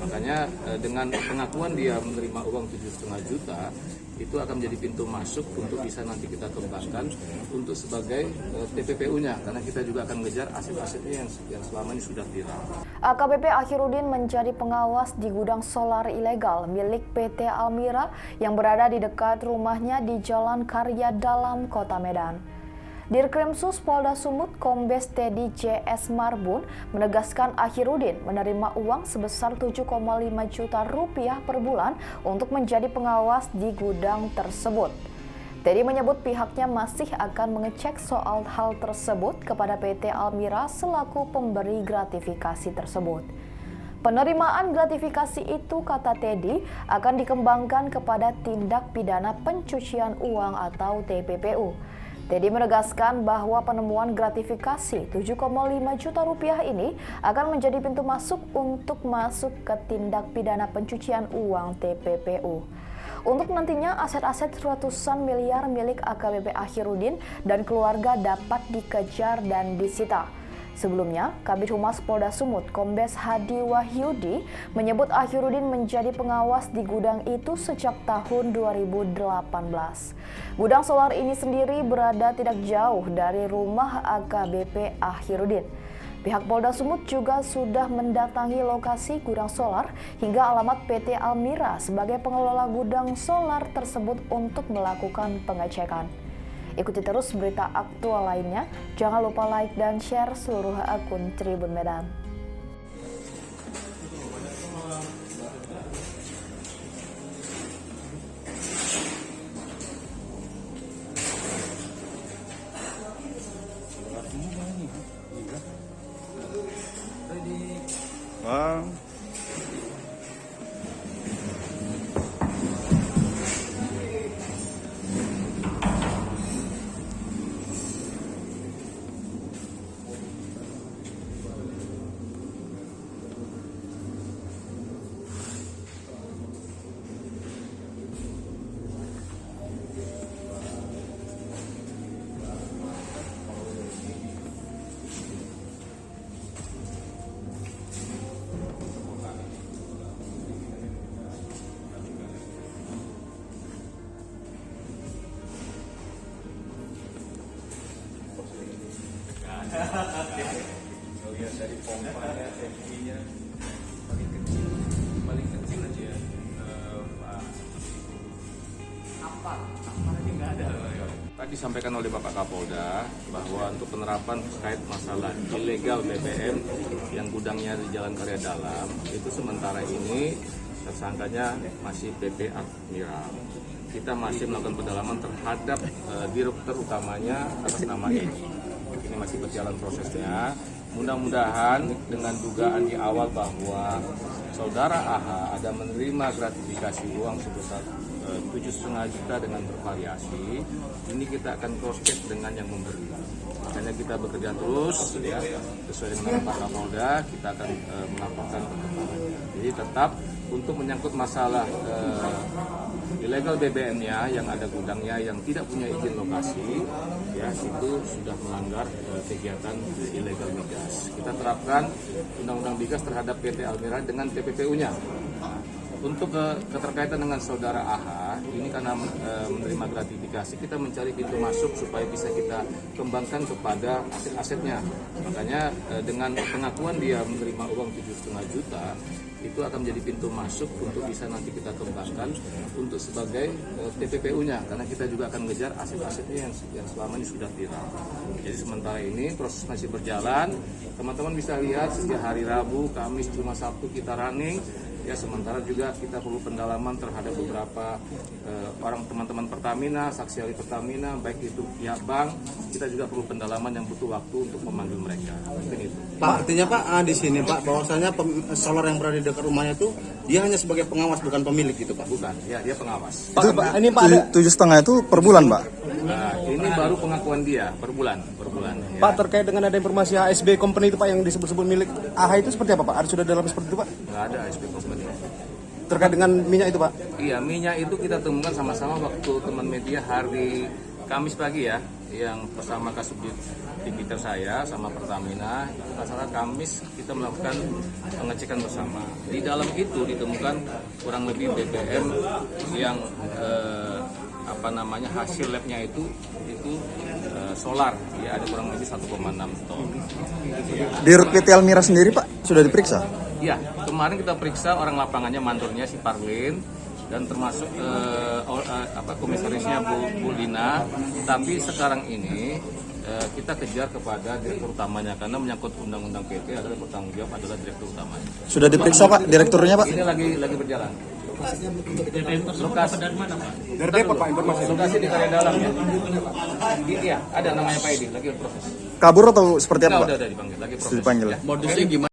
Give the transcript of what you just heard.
Makanya dengan pengakuan dia menerima uang 7,5 juta, itu akan menjadi pintu masuk untuk bisa nanti kita kembangkan untuk sebagai TPPU-nya, karena kita juga akan mengejar aset-asetnya yang selama ini sudah viral. AKBP Akhirudin menjadi pengawas di gudang solar ilegal milik PT Almira yang berada di dekat rumahnya di Jalan Karya Dalam, Kota Medan. Dirkrimsus Polda Sumut Kombes Teddy J.S. Marbun menegaskan Akhirudin menerima uang sebesar 7,5 juta rupiah per bulan untuk menjadi pengawas di gudang tersebut. Teddy menyebut pihaknya masih akan mengecek soal hal tersebut kepada PT Almira selaku pemberi gratifikasi tersebut. Penerimaan gratifikasi itu, kata Teddy, akan dikembangkan kepada tindak pidana pencucian uang atau TPPU. Teddy menegaskan bahwa penemuan gratifikasi 7,5 juta rupiah ini akan menjadi pintu masuk untuk masuk ke tindak pidana pencucian uang TPPU. Untuk nantinya aset-aset ratusan miliar milik AKBP Akhirudin dan keluarga dapat dikejar dan disita. Sebelumnya, Kabid Humas Polda Sumut Kombes Hadi Wahyudi menyebut Akhirudin menjadi pengawas di gudang itu sejak tahun 2018. Gudang solar ini sendiri berada tidak jauh dari rumah AKBP Akhirudin. Pihak Polda Sumut juga sudah mendatangi lokasi gudang solar hingga alamat PT Almira sebagai pengelola gudang solar tersebut untuk melakukan pengecekan. Ikuti terus berita aktual lainnya. Jangan lupa like dan share seluruh akun Tribun Medan. Dari pompanya, tankinya paling kecil aja ya. Apa aja nggak ada. Tadi disampaikan oleh Bapak Kapolda bahwa untuk penerapan terkait masalah ilegal BBM yang gudangnya di Jalan Karya Dalam itu sementara ini tersangkanya masih PP Almira. Kita masih melakukan pendalaman terhadap direktur utamanya atas nama ini masih berjalan prosesnya. Mudah-mudahan dengan dugaan di awal bahwa saudara AH ada menerima gratifikasi uang sebesar 7,5 juta dengan bervariasi, ini kita akan cross-check dengan yang memberi. Makanya kita bekerja terus, ya, sesuai dengan Pak Kapolda, kita akan melaporkan perkembangannya. Jadi tetap untuk menyangkut masalah ilegal BBM-nya yang ada gudangnya yang tidak punya izin lokasi, ya itu sudah melanggar kegiatan ilegal migas. Kita terapkan Undang-Undang Migas terhadap PT Almira dengan TPPU-nya. Untuk keterkaitan dengan saudara AH, ini karena menerima gratifikasi, kita mencari pintu masuk supaya bisa kita kembangkan kepada aset-asetnya. Makanya dengan pengakuan dia menerima uang 7,5 juta, itu akan menjadi pintu masuk untuk bisa nanti kita kembangkan untuk sebagai TPPU-nya, karena kita juga akan mengejar aset-asetnya yang selama ini sudah viral. Jadi sementara ini proses masih berjalan, teman-teman bisa lihat sejak hari Rabu, Kamis, Jumat, Sabtu kita running. Ya, sementara juga kita perlu pendalaman terhadap beberapa orang teman-teman Pertamina, saksi ahli Pertamina, baik itu pihak bank. Kita juga perlu pendalaman yang butuh waktu untuk memanggil mereka. Mungkin itu. Pak, artinya Pak di sini Pak bahwasanya solar yang berada di dekat rumahnya itu dia hanya sebagai pengawas bukan pemilik gitu Pak. Bukan, ya dia pengawas. Pak, ini Pak ada 7,5 itu per bulan Pak? Nah, ini baru pengakuan dia per bulan. Ya. Pak, terkait dengan ada informasi HSB Company itu Pak yang disebut-sebut milik AH itu seperti apa Pak? Ada sudah dalam seperti itu Pak? Nggak ada HSB Company. Terkait dengan minyak itu Pak? Iya, minyak itu kita temukan sama-sama waktu teman media hari Kamis pagi ya. yang bersama Kasubdit Tipiter saya sama Pertamina, masalah Kamis kita melakukan pengecekan bersama. Di dalam itu ditemukan kurang lebih BBM yang hasil labnya itu solar, ya ada kurang lebih 1,6 ton. Di PT Almira sendiri Pak sudah diperiksa? Ya, kemarin kita periksa orang lapangannya, mandornya si Parlin dan termasuk komisarisnya Bu Lina. Tapi sekarang ini kita kejar kepada direktur utamanya karena menyangkut undang-undang PT adalah bertanggung jawab adalah direktur utamanya. Sudah diperiksa Pak direkturnya Pak? Ini lagi berjalan. Lokasi dari mana Pak? Dari Depok Pak informasi. Lokasi di Karya Dalam ya. Iya, ada namanya Pak Edi lagi proses. Kabur atau seperti apa Pak? Udah dipanggil, lagi proses. Sudah dipanggil. Ya. Modusnya gimana?